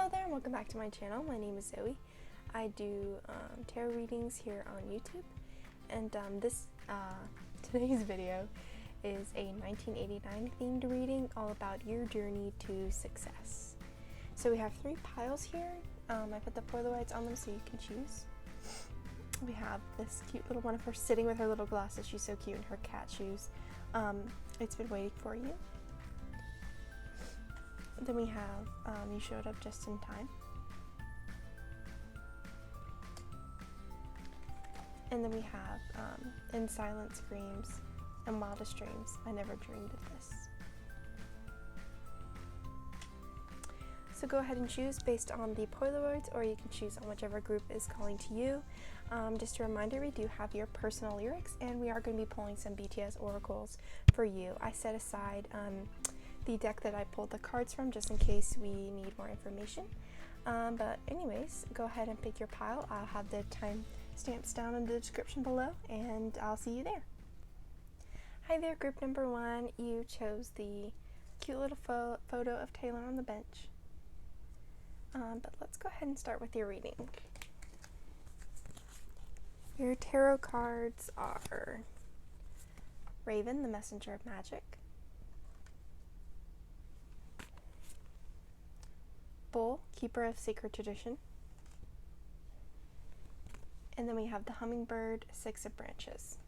Hello there and welcome back to my channel. My name is Zoe. I do tarot readings here on YouTube, and today's video is a 1989 themed reading all about your journey to success. So we have 3 piles here. I put the Polaroids on them so you can choose. We have this cute little one of her sitting with her little glasses. She's so cute in her cat shoes. It's been waiting for you. Then we have, you showed up just in time. And then we have, in silent screams and wildest dreams, I never dreamed of this. So go ahead and choose based on the Polaroids, or you can choose on whichever group is calling to you. Just a reminder, we do have your personal lyrics, and we are going to be pulling some BTS oracles for you. I set aside the deck that I pulled the cards from just in case we need more information. But anyways, go ahead and pick your pile. I'll have the time stamps down in the description below, and I'll see you there. Hi there, group number 1. You chose the cute little photo of Taylor on the bench. But let's go ahead and start with your reading. Your tarot cards are Raven, the messenger of magic; Bull, keeper of sacred tradition; and then we have the hummingbird, 6 of branches.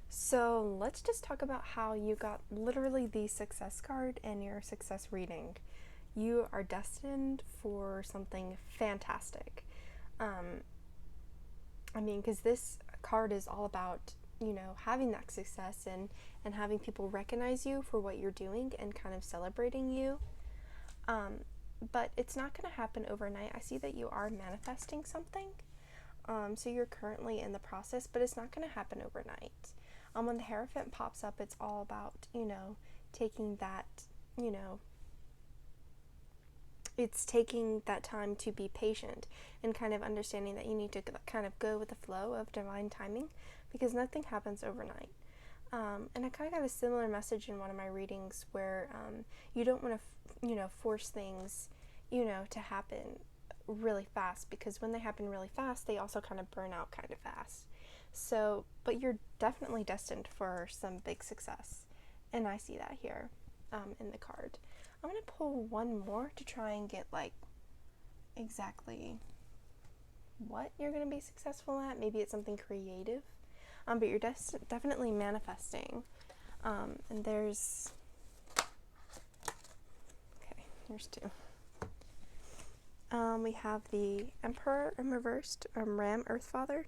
So let's just talk about how you got literally the success card in your success reading. You are destined for something fantastic. Because this card is all about, having that success and having people recognize you for what you're doing and kind of celebrating you. But it's not going to happen overnight. I see that you are manifesting something. So you're currently in the process, but it's not going to happen overnight. When the Hierophant pops up, it's all about, taking that, it's taking that time to be patient and kind of understanding that you need to kind of go with the flow of divine timing, because nothing happens overnight. And I kind of got a similar message in one of my readings where you don't want to, force things, to happen really fast, because when they happen really fast, they also kind of burn out kind of fast. So, but you're definitely destined for some big success, and I see that here in the card. I'm going to pull one more to try and get exactly what you're going to be successful at. Maybe it's something creative, but you're definitely manifesting. And there's 2. We have the Emperor in reversed, Ram, Earth Father,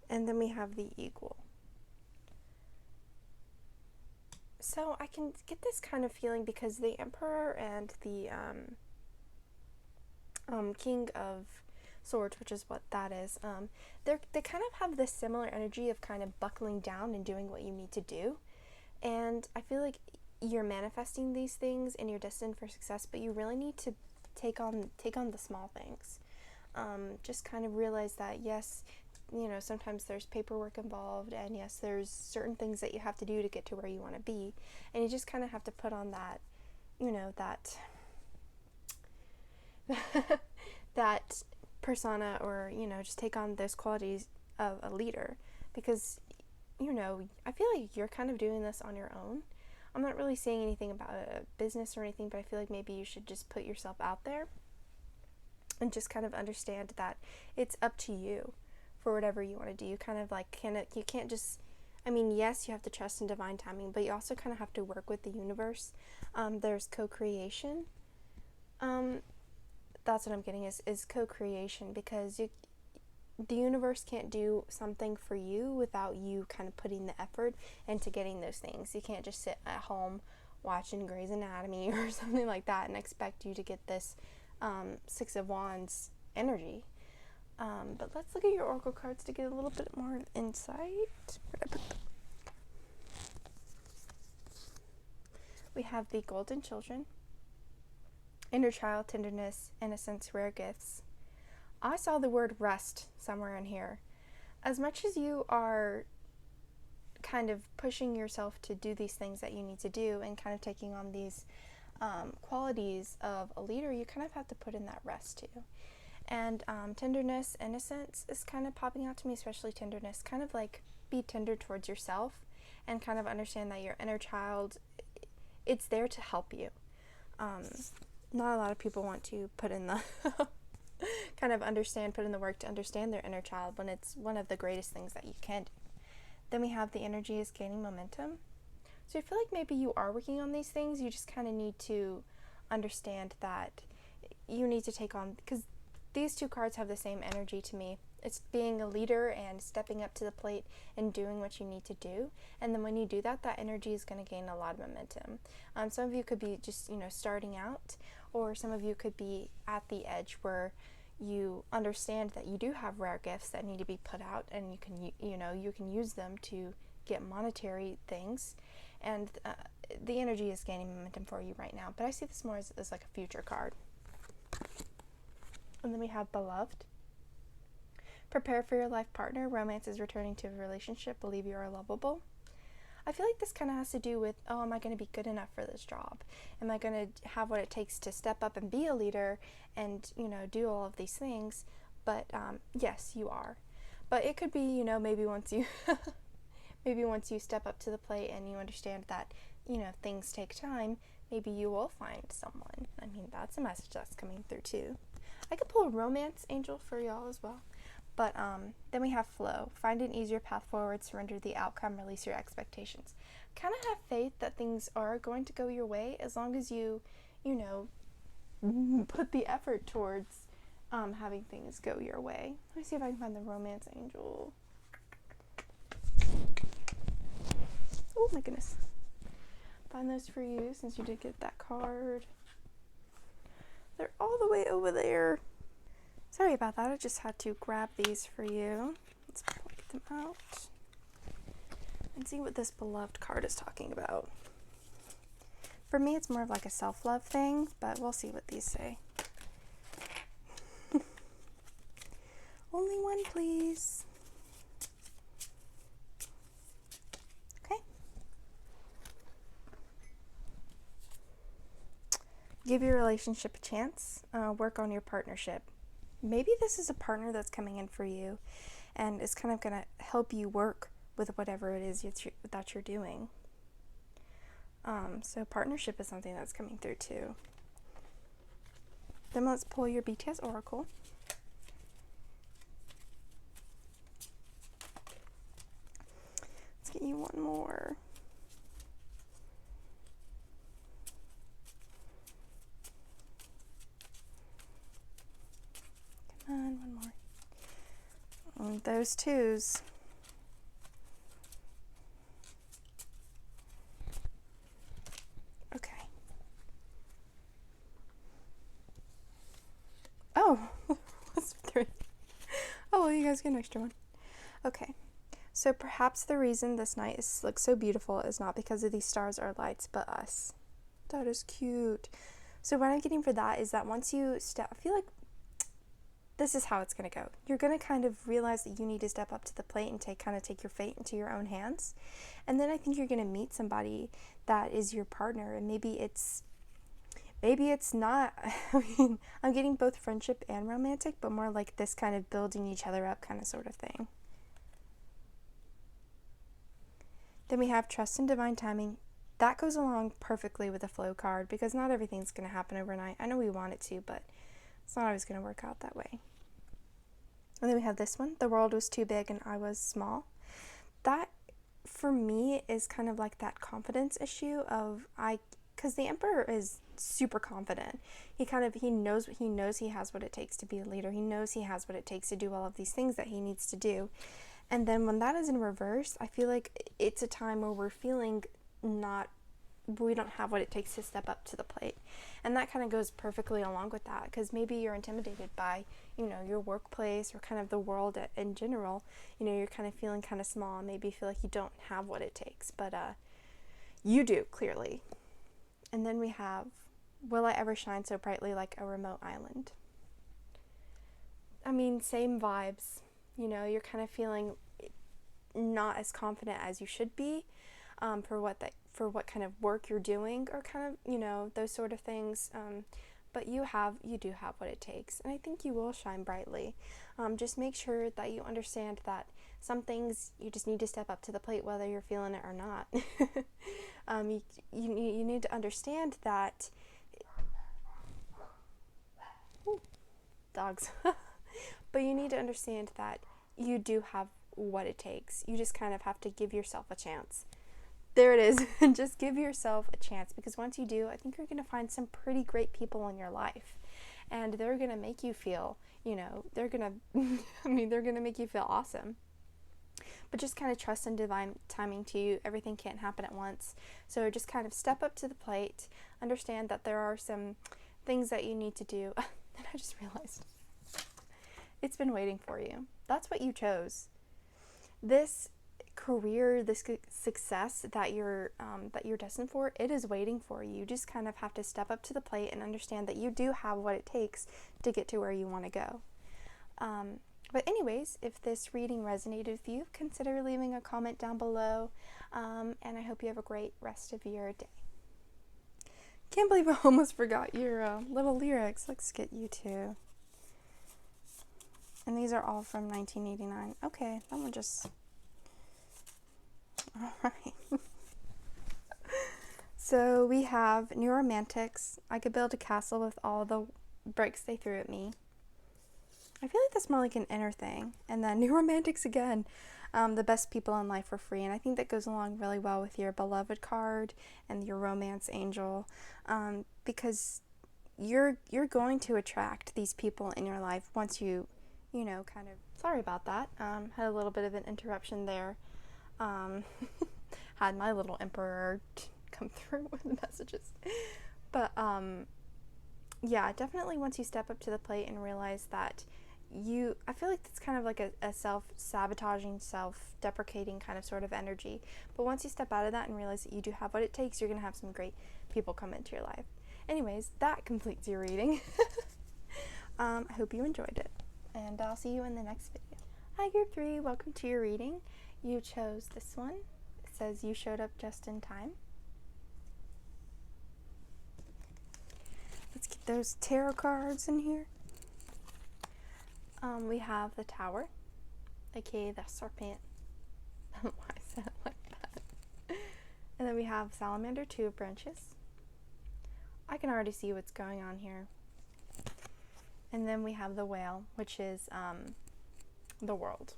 and then we have the Eagle. So I can get this kind of feeling because the Emperor and the King of Swords, which is what that is, they kind of have this similar energy of kind of buckling down and doing what you need to do. And I feel like you're manifesting these things and you're destined for success, but you really need to take on the small things. Just kind of realize that, yes, sometimes there's paperwork involved, and yes, there's certain things that you have to do to get to where you want to be, and you just kind of have to put on that, that persona, or, just take on those qualities of a leader, because, I feel like you're kind of doing this on your own. I'm not really saying anything about a business or anything, but I feel like maybe you should just put yourself out there and just kind of understand that it's up to you for whatever you want to do. You kind of you can't just, yes, you have to trust in divine timing, but you also kind of have to work with the universe. There's co-creation. That's what I'm getting is co-creation, because the universe can't do something for you without you kind of putting the effort into getting those things. You can't just sit at home watching Grey's Anatomy or something like that and expect you to get this 6 of Wands energy. But let's look at your oracle cards to get a little bit more insight. Where'd I put them? We have the Golden Children, Inner Child, Tenderness, Innocence, Rare Gifts. I saw the word rest somewhere in here. As much as you are kind of pushing yourself to do these things that you need to do and kind of taking on these qualities of a leader, you kind of have to put in that rest too. And tenderness, innocence is kind of popping out to me, especially tenderness. Kind of like be tender towards yourself and kind of understand that your inner child, it's there to help you. Not a lot of people want to put in the kind of put in the work to understand their inner child when it's one of the greatest things that you can do. Then we have the energy is gaining momentum. So I feel like maybe you are working on these things. You just kind of need to understand that you need to take on, because these two cards have the same energy to me. It's being a leader and stepping up to the plate and doing what you need to do. And then when you do that, that energy is going to gain a lot of momentum. Some of you could be just, starting out, or some of you could be at the edge where you understand that you do have rare gifts that need to be put out, and you can use them to get monetary things. And the energy is gaining momentum for you right now. But I see this more as like a future card. And then we have beloved. Prepare for your life partner. Romance is returning to a relationship. Believe you are lovable. I feel like this kind of has to do with, am I going to be good enough for this job? Am I going to have what it takes to step up and be a leader and, do all of these things? But yes, you are. But it could be, maybe once you maybe once you step up to the plate and you understand that, things take time, maybe you will find someone. I mean, that's a message that's coming through too. I could pull a romance angel for y'all as well. But then we have flow. Find an easier path forward, surrender the outcome, release your expectations. Kind of have faith that things are going to go your way as long as you, put the effort towards having things go your way. Let me see if I can find the romance angel. Oh my goodness. Find those for you since you did get that card. They're all the way over there. Sorry about that, I just had to grab these for you. Let's pull them out and see what this beloved card is talking about. For me, it's more of like a self-love thing, but we'll see what these say. Only one, please. Okay. Give your relationship a chance. Work on your partnership. Maybe this is a partner that's coming in for you and is kind of going to help you work with whatever it is that you're doing. So partnership is something that's coming through too. Then let's pull your BTS Oracle. Let's get you one more. One more. And those twos. Okay. Oh, what's three? Oh, well, you guys get an extra one. Okay. So perhaps the reason this night looks so beautiful is not because of these stars or lights, but us. That is cute. So what I'm getting for that is that once you I feel like this is how it's going to go. You're going to kind of realize that you need to step up to the plate and take your fate into your own hands. And then I think you're going to meet somebody that is your partner, and maybe it's not. I mean, I'm getting both friendship and romantic, but more like this kind of building each other up kind of sort of thing. Then we have trust and divine timing. That goes along perfectly with the flow card because not everything's going to happen overnight. I know we want it to, but it's not always going to work out that way. And then we have this one. The world was too big and I was small. That, for me, is kind of like that confidence issue because the Emperor is super confident. He knows he has what it takes to be a leader. He knows he has what it takes to do all of these things that he needs to do. And then when that is in reverse, I feel like it's a time where we're feeling we don't have what it takes to step up to the plate. And that kind of goes perfectly along with that because maybe you're intimidated by, your workplace or kind of the world in general. You're kind of feeling kind of small and maybe feel like you don't have what it takes, but you do, clearly. And then we have, will I ever shine so brightly like a remote island? I mean, same vibes. You're kind of feeling not as confident as you should be for what kind of work you're doing, or kind of, those sort of things. But you do have what it takes, and I think you will shine brightly. Just make sure that you understand that some things you just need to step up to the plate, whether you're feeling it or not. You need to understand that. Ooh, dogs. But you need to understand that you do have what it takes. You just kind of have to give yourself a chance. There it is. Just give yourself a chance, because once you do, I think you're going to find some pretty great people in your life, and they're going to make you feel, they're going to, they're going to make you feel awesome. But just kind of trust in divine timing too. Everything can't happen at once. So just kind of step up to the plate, understand that there are some things that you need to do. And I just realized it's been waiting for you. That's what you chose. This career, this success that you're destined for, it is waiting for you. You just kind of have to step up to the plate and understand that you do have what it takes to get to where you want to go. But anyways, if this reading resonated with you, consider leaving a comment down below, and I hope you have a great rest of your day. Can't believe I almost forgot your little lyrics. Let's get you too. And these are all from 1989. Okay, that one just... Alright. So we have New Romantics. I could build a castle with all the bricks they threw at me. I feel like that's more like an inner thing. And then New Romantics again. The best people in life are free. And I think that goes along really well with your beloved card and your romance angel. Because you're going to attract these people in your life once you kind of... Sorry about that. Had a little bit of an interruption there. Had my little emperor come through with the messages. But, yeah, definitely once you step up to the plate and realize that I feel like that's kind of like a self-sabotaging, self-deprecating kind of sort of energy. But once you step out of that and realize that you do have what it takes, you're going to have some great people come into your life. Anyways, that completes your reading. I hope you enjoyed it, and I'll see you in the next video. Hi, Group 3. Welcome to your reading. You chose this one. It says you showed up just in time. Let's get those tarot cards in here. We have the Tower, aka the Serpent. I don't know why I said it like that. And then we have Salamander, 2 of Branches. I can already see what's going on here. And then we have the Whale, which is the world.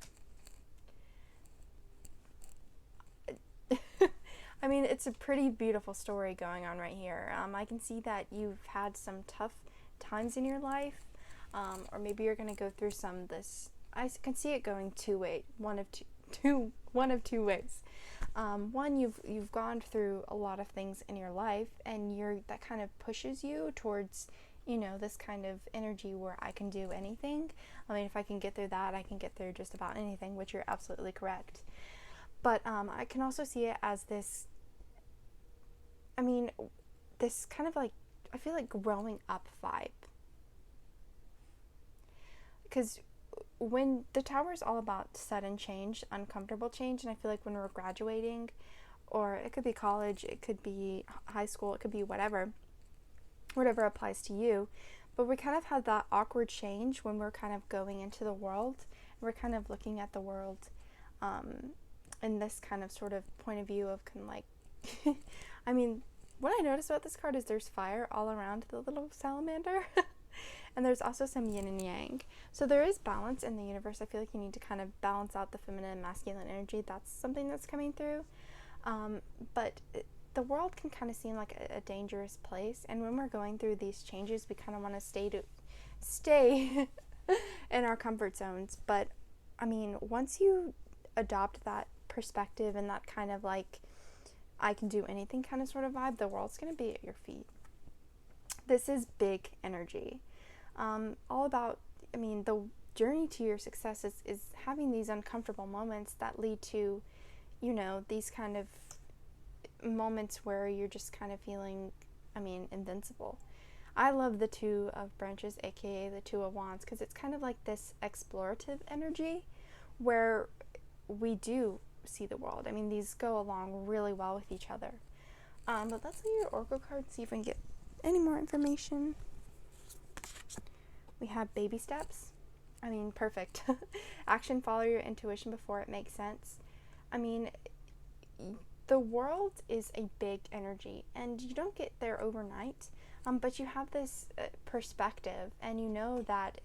I mean, it's a pretty beautiful story going on right here. I can see that you've had some tough times in your life, or maybe you're going to go through some of this. I can see it going one of two ways. One, you've gone through a lot of things in your life, and that kind of pushes you towards, this kind of energy where I can do anything. I mean, if I can get through that, I can get through just about anything, which you're absolutely correct. But I can also see it as this kind of like, I feel like growing up vibe. Because when the Tower is all about sudden change, uncomfortable change, and I feel like when we're graduating, or it could be college, it could be high school, it could be whatever applies to you, but we kind of have that awkward change when we're kind of going into the world. We're kind of looking at the world in this kind of sort of point of view of kind of like, I mean, what I noticed about this card is there's fire all around the little salamander. And there's also some yin and yang. So there is balance in the universe. I feel like you need to kind of balance out the feminine and masculine energy. That's something that's coming through. But the world can kind of seem like a dangerous place. And when we're going through these changes, we kind of want to stay in our comfort zones. But, I mean, once you adopt that perspective and that kind of like, I can do anything kind of sort of vibe, the world's going to be at your feet. This is big energy. All about, I mean, the journey to your success is having these uncomfortable moments that lead to, these kind of moments where you're just kind of feeling, invincible. I love the 2 of Branches, aka the 2 of Wands, because it's kind of like this explorative energy where we do see the world. I mean, these go along really well with each other. But let's look at your oracle card, see if we can get any more information. We have baby steps. I mean, perfect. Action, follow your intuition before it makes sense. I mean, the world is a big energy, and you don't get there overnight, but you have this perspective, and you know that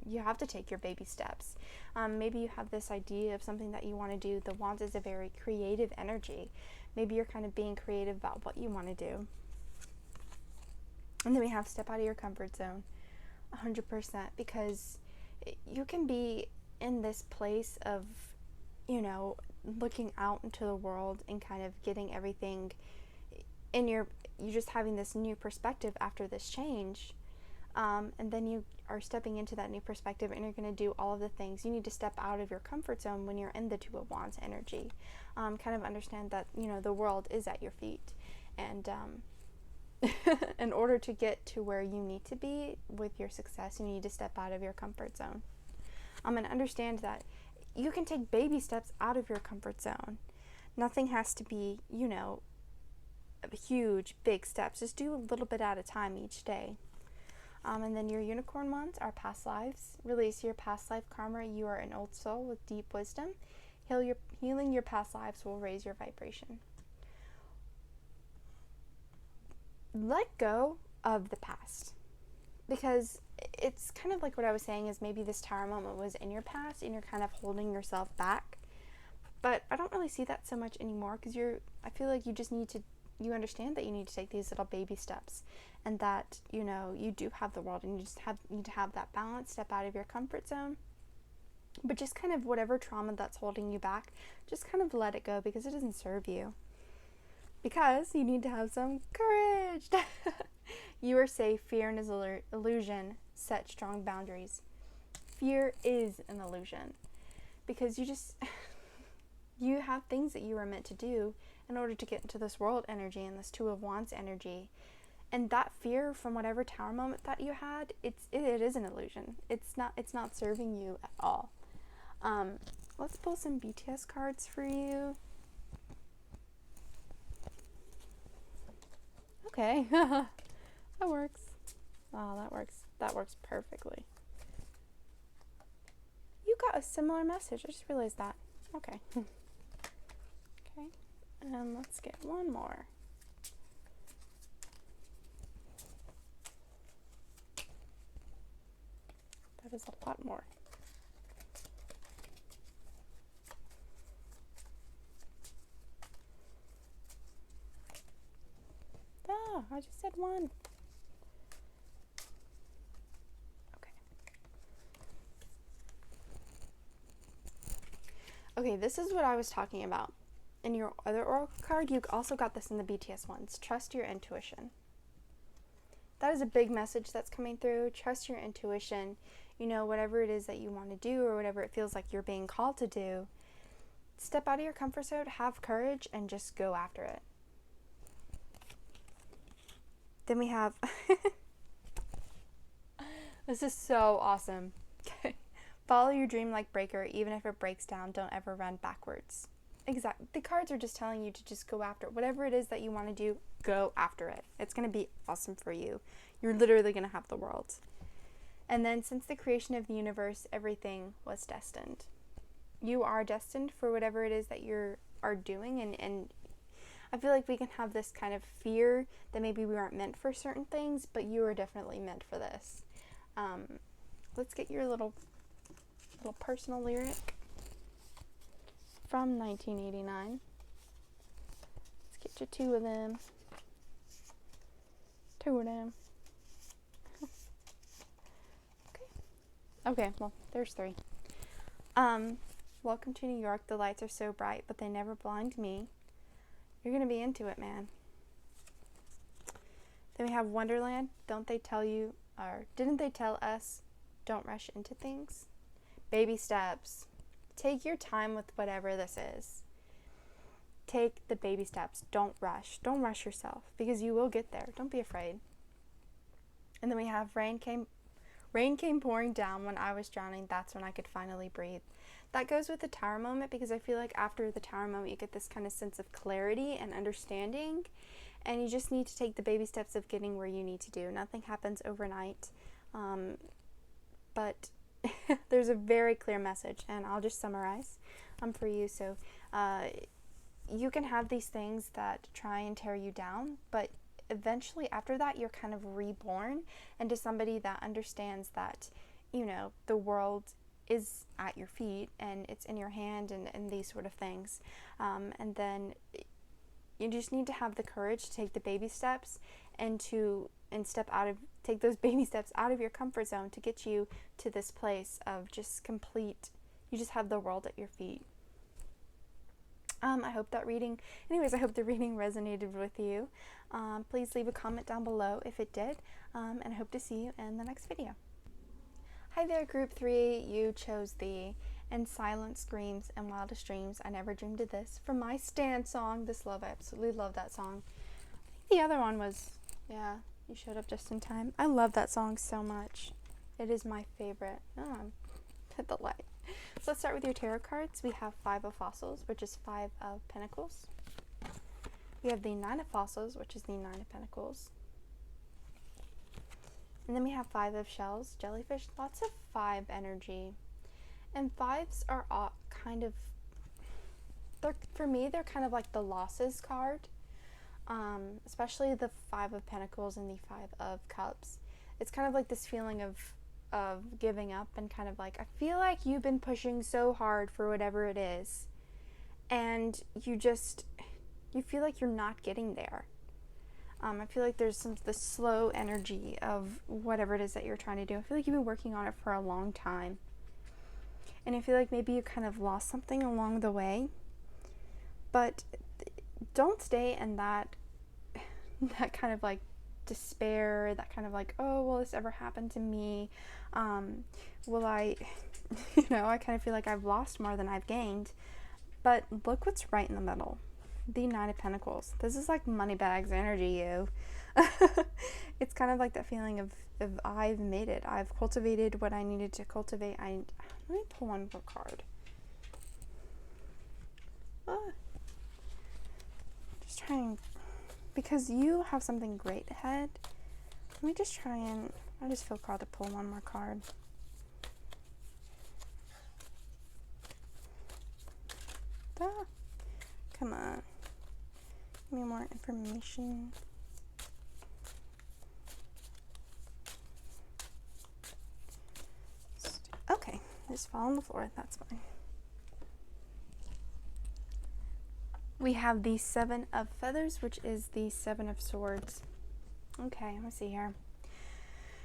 you have to take your baby steps. Maybe you have this idea of something that you want to do. The Wands is a very creative energy. Maybe you're kind of being creative about what you want to do. And then we have step out of your comfort zone, 100%, because you can be in this place of, looking out into the world and kind of getting everything you're just having this new perspective after this change. And then you are stepping into that new perspective, and you're going to do all of the things. You need to step out of your comfort zone when you're in the Two of Wands energy. Kind of understand that, the world is at your feet. And in order to get to where you need to be with your success, you need to step out of your comfort zone. And understand that you can take baby steps out of your comfort zone. Nothing has to be, huge, big steps. Just do a little bit at a time each day. And then your unicorn ones are past lives. Release your past life karma. You are an old soul with deep wisdom. Healing your past lives will raise your vibration. Let go of the past, because it's kind of like what I was saying is maybe this tower moment was in your past and you're kind of holding yourself back. But I don't really see that so much anymore, because I feel like you just you understand that you need to take these little baby steps, and that, you do have the world, and you just need to have that balance, step out of your comfort zone. But just kind of whatever trauma that's holding you back, just kind of let it go, because it doesn't serve you. Because you need to have some courage. You are safe. Fear is an illusion. Set strong boundaries. Fear is an illusion, because you have things that you are meant to do in order to get into this world energy and this Two of Wands energy. And that fear from whatever tower moment that you had, it is an illusion. It's not serving you at all. Let's pull some BTS cards for you. Okay. That works. Oh, that works perfectly. You got a similar message. I just realized that. Okay. Okay. And let's get one more. That is a lot more. Ah, I just said one. Okay. Okay, this is what I was talking about. In your other oracle card, you also got this in the BTS ones. Trust your intuition. That is a big message that's coming through. Trust your intuition. Whatever it is that you want to do, or whatever it feels like you're being called to do, step out of your comfort zone, have courage, and just go after it. Then we have, this is so awesome. Follow your dream like breaker. Even if it breaks down, don't ever run backwards. Exactly. The cards are just telling you to just go after it. Whatever it is that you want to do, go after it. It's going to be awesome for you. You're literally going to have the world. And then, since the creation of the universe, everything was destined. You are destined for whatever it is that you are doing, and I feel like we can have this kind of fear that maybe we aren't meant for certain things, but you are definitely meant for this. Let's get your little personal lyric from 1989. Let's get you two of them. Okay, well, there's three. Welcome to New York. The lights are so bright, but they never blind me. You're going to be into it, man. Then we have Wonderland. Didn't they tell us, don't rush into things? Baby steps. Take your time with whatever this is. Take the baby steps. Don't rush. Don't rush yourself, because you will get there. Don't be afraid. And then we have rain came pouring down when I was drowning. That's when I could finally breathe. that goes with the Tower moment, because I feel like after the Tower moment you get this kind of sense of clarity and understanding, and you just need to take the baby steps of getting where you need to do. Nothing happens overnight, but there's a very clear message, and I'll just summarize for you. So you can have these things that try and tear you down, but eventually after that you're kind of reborn into somebody that understands that, you know, the world is at your feet and it's in your hand, and these sort of things. And then you just need to have the courage to take the baby steps and take those baby steps out of your comfort zone to get you to this place of just complete, you just have the world at your feet. I hope the reading resonated with you. Please leave a comment down below if it did, and I hope to see you in the next video. Hi there, Group 3. You chose the "In Silent Screams and Wildest Dreams, I Never Dreamed of This" from my Stand song, This Love. I absolutely love that song. I think the other one was, yeah, You Showed Up Just in Time. I love that song so much. It is my favorite. Hit the light. So let's start with your tarot cards. We have 5 of Fossils, which is 5 of Pentacles. We have the 9 of Fossils, which is the 9 of Pentacles. And then we have 5 of Shells, Jellyfish, lots of 5 energy. And 5s are all kind of, for me, they're kind of like the losses card. Especially the 5 of Pentacles and the 5 of Cups. It's kind of like this feeling of giving up, and kind of like, I feel like you've been pushing so hard for whatever it is, and you feel like you're not getting there. I feel like there's the slow energy of whatever it is that you're trying to do. I feel like you've been working on it for a long time, and I feel like maybe you kind of lost something along the way, but don't stay in that kind of like despair, that kind of like, oh, will this ever happen to me? Will I, I kind of feel like I've lost more than I've gained. But look what's right in the middle. The 9 of Pentacles. This is like money bags energy, you. It's kind of like that feeling of I've made it. I've cultivated what I needed to cultivate. Let me pull one more card. Just trying, because you have something great ahead. Let me just try and, I just feel called to pull one more card. Come on. Give me more information. Okay, just fall on the floor. That's fine. We have the 7 of Feathers, which is the 7 of Swords. Okay, let me see here.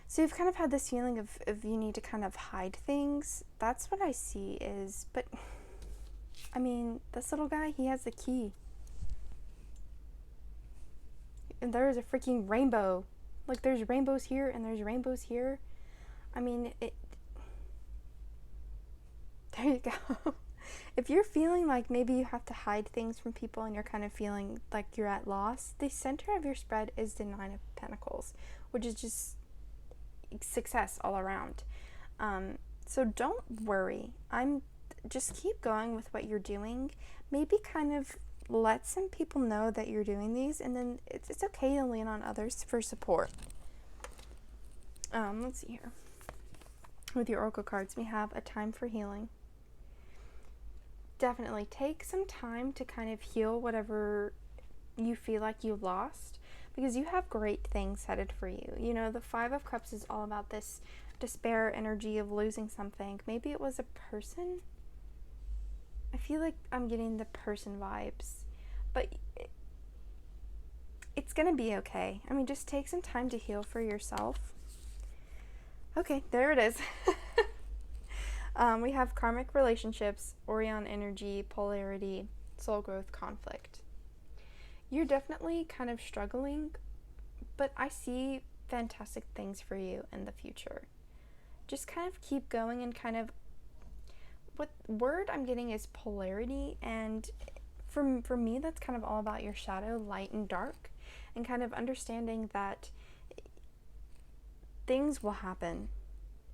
So you've kind of had this feeling of you need to kind of hide things. That's what I see is, but I mean, this little guy, he has the key. And there is a freaking rainbow. Like, there's rainbows here and there's rainbows here. I mean, there you go. If you're feeling like maybe you have to hide things from people and you're kind of feeling like you're at loss, the center of your spread is the 9 of Pentacles, which is just success all around. So don't worry. Just keep going with what you're doing. Maybe kind of let some people know that you're doing these, and then it's okay to lean on others for support. Let's see here. With your Oracle cards, we have a time for healing. Definitely take some time to kind of heal whatever you feel like you lost, because you have great things headed for you. You know, the 5 of Cups is all about this despair energy of losing something. Maybe it was a person. I feel like I'm getting the person vibes, but it's gonna be okay. I mean, just take some time to heal for yourself. Okay, there it is. We have karmic relationships, Orion energy, polarity, soul growth, conflict. You're definitely kind of struggling, but I see fantastic things for you in the future. Just kind of keep going, and kind of, what word I'm getting is polarity, and for me that's kind of all about your shadow, light and dark, and kind of understanding that things will happen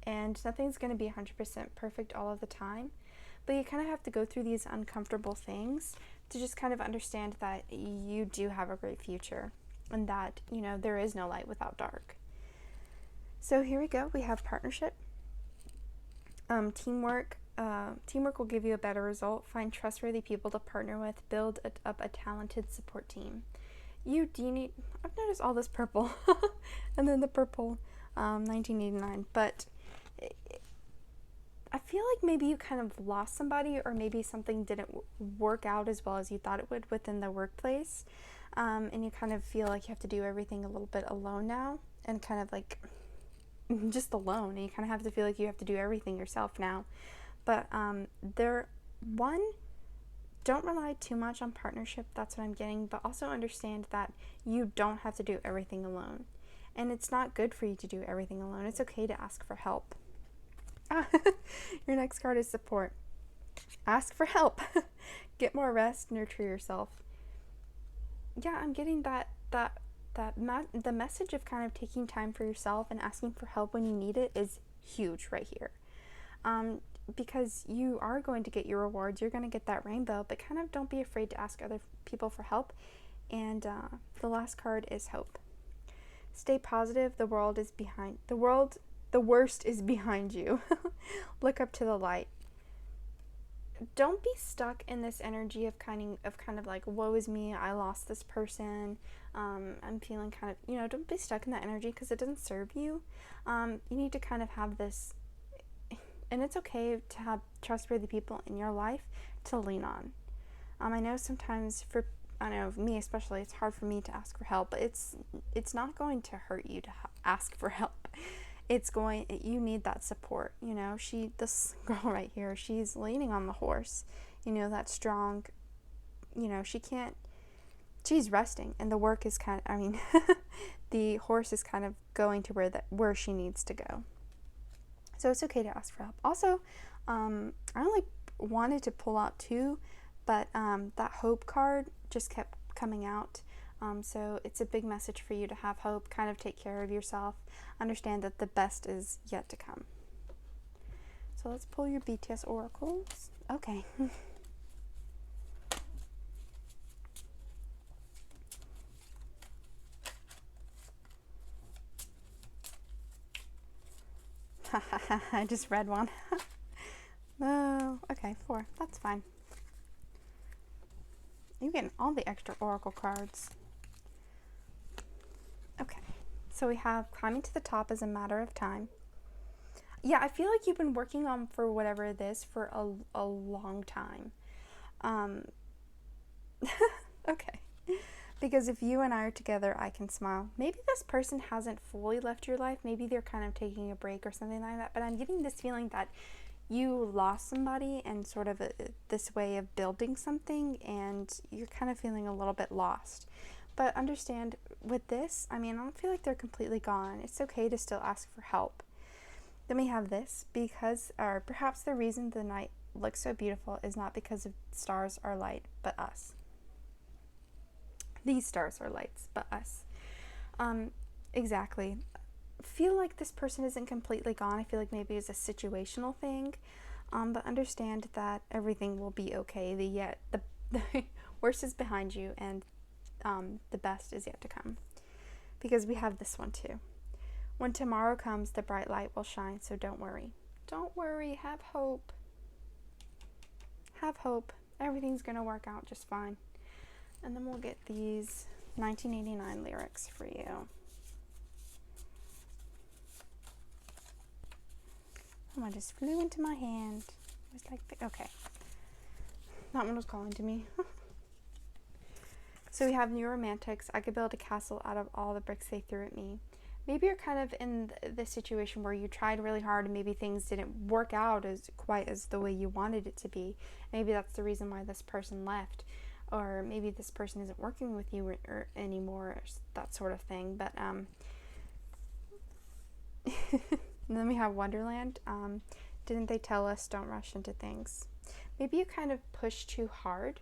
and nothing's going to be 100% perfect all of the time, But you kind of have to go through these uncomfortable things to just kind of understand that you do have a great future and that, you know, there is no light without dark. So here we go. We have partnership, teamwork. Teamwork will give you a better result. Find trustworthy people to partner with. Build up a talented support team. You need, I've noticed all this purple and then the purple 1989, but I feel like maybe you kind of lost somebody, or maybe something didn't work out as well as you thought it would within the workplace, and you kind of feel like you have to do everything a little bit alone now, and kind of like just alone, and you kind of have to feel like you have to do everything yourself now. But don't rely too much on partnership, that's what I'm getting, but also understand that you don't have to do everything alone. And it's not good for you to do everything alone. It's okay to ask for help. Your next card is support. Ask for help. Get more rest, nurture yourself. Yeah, I'm getting the message of kind of taking time for yourself and asking for help when you need it is huge right here. Because you are going to get your rewards, you're going to get that rainbow, but kind of don't be afraid to ask other people for help. And the last card is hope. Stay positive. The worst is behind you. Look up to the light. Don't be stuck in this energy of kind of like, woe is me, I lost this person, I'm feeling kind of, you know, don't be stuck in that energy because it doesn't serve you. You need to kind of have this. And it's okay to have trustworthy people in your life to lean on. I know sometimes me especially, it's hard for me to ask for help, but it's not going to hurt you to ask for help. You need that support. You know, this girl right here, she's leaning on the horse. You know, that strong, you know, she's resting, and the work is the horse is kind of going to where she needs to go. So it's okay to ask for help. Also, I only wanted to pull out 2, but that hope card just kept coming out. So it's a big message for you to have hope, kind of take care of yourself, understand that the best is yet to come. So let's pull your BTS oracles. Okay. I just read one. Oh, okay, 4. That's fine. You're getting all the extra oracle cards. Okay, so we have climbing to the top is a matter of time. Yeah, I feel like you've been working on for whatever it is for a long time. Okay. Because if you and I are together, I can smile. Maybe this person hasn't fully left your life. Maybe they're kind of taking a break or something like that. But I'm getting this feeling that you lost somebody and sort of this way of building something, and you're kind of feeling a little bit lost. But understand, with this, I don't feel like they're completely gone. It's okay to still ask for help. Then we have this, or perhaps the reason the night looks so beautiful is not because of stars or light, but us. These stars are lights, but us. Exactly. Feel like this person isn't completely gone. I feel like maybe it's a situational thing, but understand that everything will be okay. The worst is behind you, and the best is yet to come. Because we have this one too. When tomorrow comes, the bright light will shine, so don't worry. Don't worry, have hope. Have hope. Everything's going to work out just fine. And then we'll get these 1989 lyrics for you. One just flew into my hand. It was like, okay. That one was calling to me. So we have New Romantics. I could build a castle out of all the bricks they threw at me. Maybe you're kind of in this situation where you tried really hard and maybe things didn't work out quite as the way you wanted it to be. Maybe that's the reason why this person left. Or maybe this person isn't working with you or anymore, or that sort of thing. But and then we have Wonderland. Didn't they tell us don't rush into things? Maybe you kind of push too hard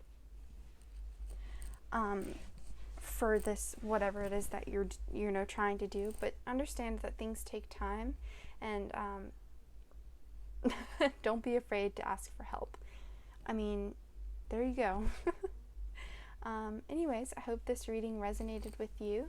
for this, whatever it is that you're trying to do. But understand that things take time, and don't be afraid to ask for help. I mean, there you go. Anyways, I hope this reading resonated with you.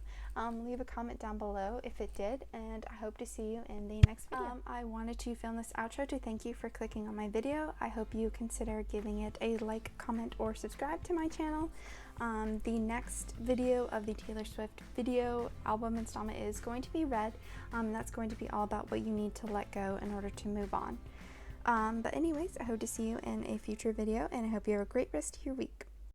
Leave a comment down below if it did, and I hope to see you in the next video. I wanted to film this outro to thank you for clicking on my video. I hope you consider giving it a like, comment, or subscribe to my channel. The next video of the Taylor Swift video album installment is going to be Red. That's going to be all about what you need to let go in order to move on. But anyways, I hope to see you in a future video, and I hope you have a great rest of your week.